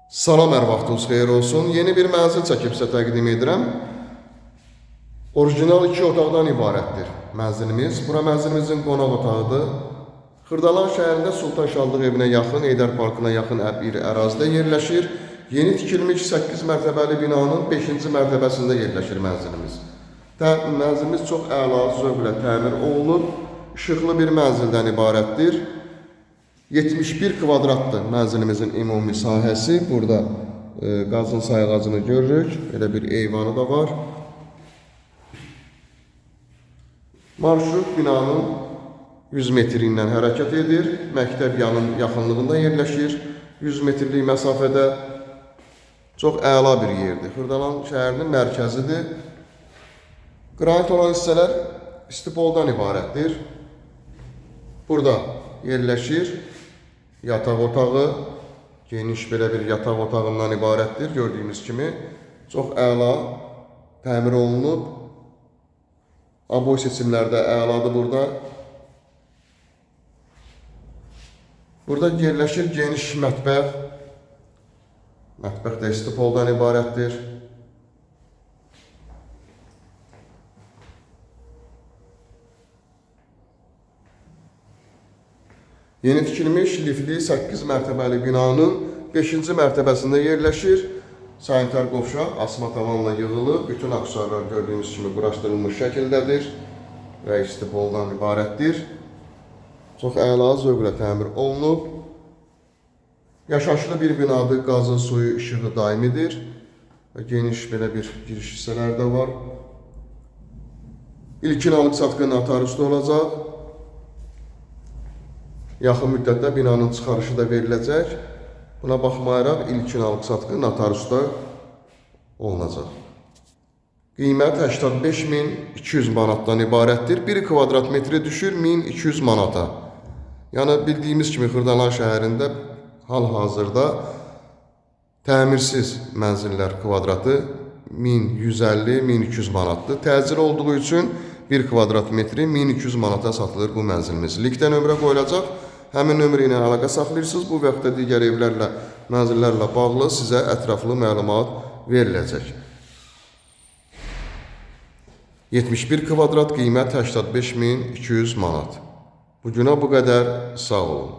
Salam, hər vaxtınız xeyir olsun. Yeni bir mənzil çəkib sizə təqdim edirəm. Orijinal 2 otaqdan ibarətdir mənzilimiz. Bura mənzilimizin qonaq otağıdır. Xırdalan şəhərində Sultan Şadlıq evinə yaxın, Heydər Parkına yaxın bir ərazidə yerləşir. Yeni tikilmiş 8 mərtəbəli binanın 5-ci mərtəbəsində yerləşir mənzilimiz. Mənzilimiz çox əla zövqlə təmir olunub, işıqlı bir mənzildən ibarətdir. 71 kvadratdır mənzilimizin ümumi sahəsi. Burada qazın sayğacını görürük. Belə bir eyvanı da var. Marşrut binanın 100 metri ilə hərəkət edir. Məktəb yanın yaxınlığında yerləşir. 100 metrlik məsafədə çox əla bir yerdir. Xırdalan şəhərinin mərkəzidir. Qranit olan hissələr istipoldan ibarətdir. Burada yerləşir. Yataq otağı, geniş belə bir yataq otağından ibarətdir. Gördüyünüz kimi çox əla təmir olunub. Aboy seçimlərdə əladır burada. Burada yerləşir geniş mətbəx. Mətbəx də istipoldan ibarətdir. Yeni tikilmiş lifli 8 mərtəbəli binanın 5-ci mərtəbəsində yerləşir. Sanitar qovşaq asma tavanla yığılıb. Bütün aksesuarlar gördüyünüz kimi quraşdırılmış şəkildədir və istipoldan ibarətdir. Çox əla zövqlə təmir olunub. Yaşayışlı bir binadır. Qazı, suyu, işığı daimidir. Və geniş belə bir giriş hissələr də var. İlkin alıq-satqı notariusda olacaq. Yaxın müddətdə binanın çıxarışı da veriləcək. Buna baxmayaraq ilkin alıq-satqı notariusda olunacaq. Qiymət 85.200 manatdan ibarətdir. 1 kvadrat metri düşür 1200 manata. Yəni bildiyimiz kimi Xırdalan şəhərində hal-hazırda təmirsiz mənzillər kvadratı 1150-1200 manatdır. Təcil olduğu üçün 1 kvadrat metri 1200 manata satılır bu mənzilimiz. Linkdə nömrə qoyulacaq. Həmin nömrə ilə əlaqə saxlayırsınız. Bu və yaxud da digər evlərlə, mənzillərlə bağlı sizə ətraflı məlumat veriləcək. 71 kvadrat qiymət 85.200 manat. Bugünə bu qədər, sağ olun.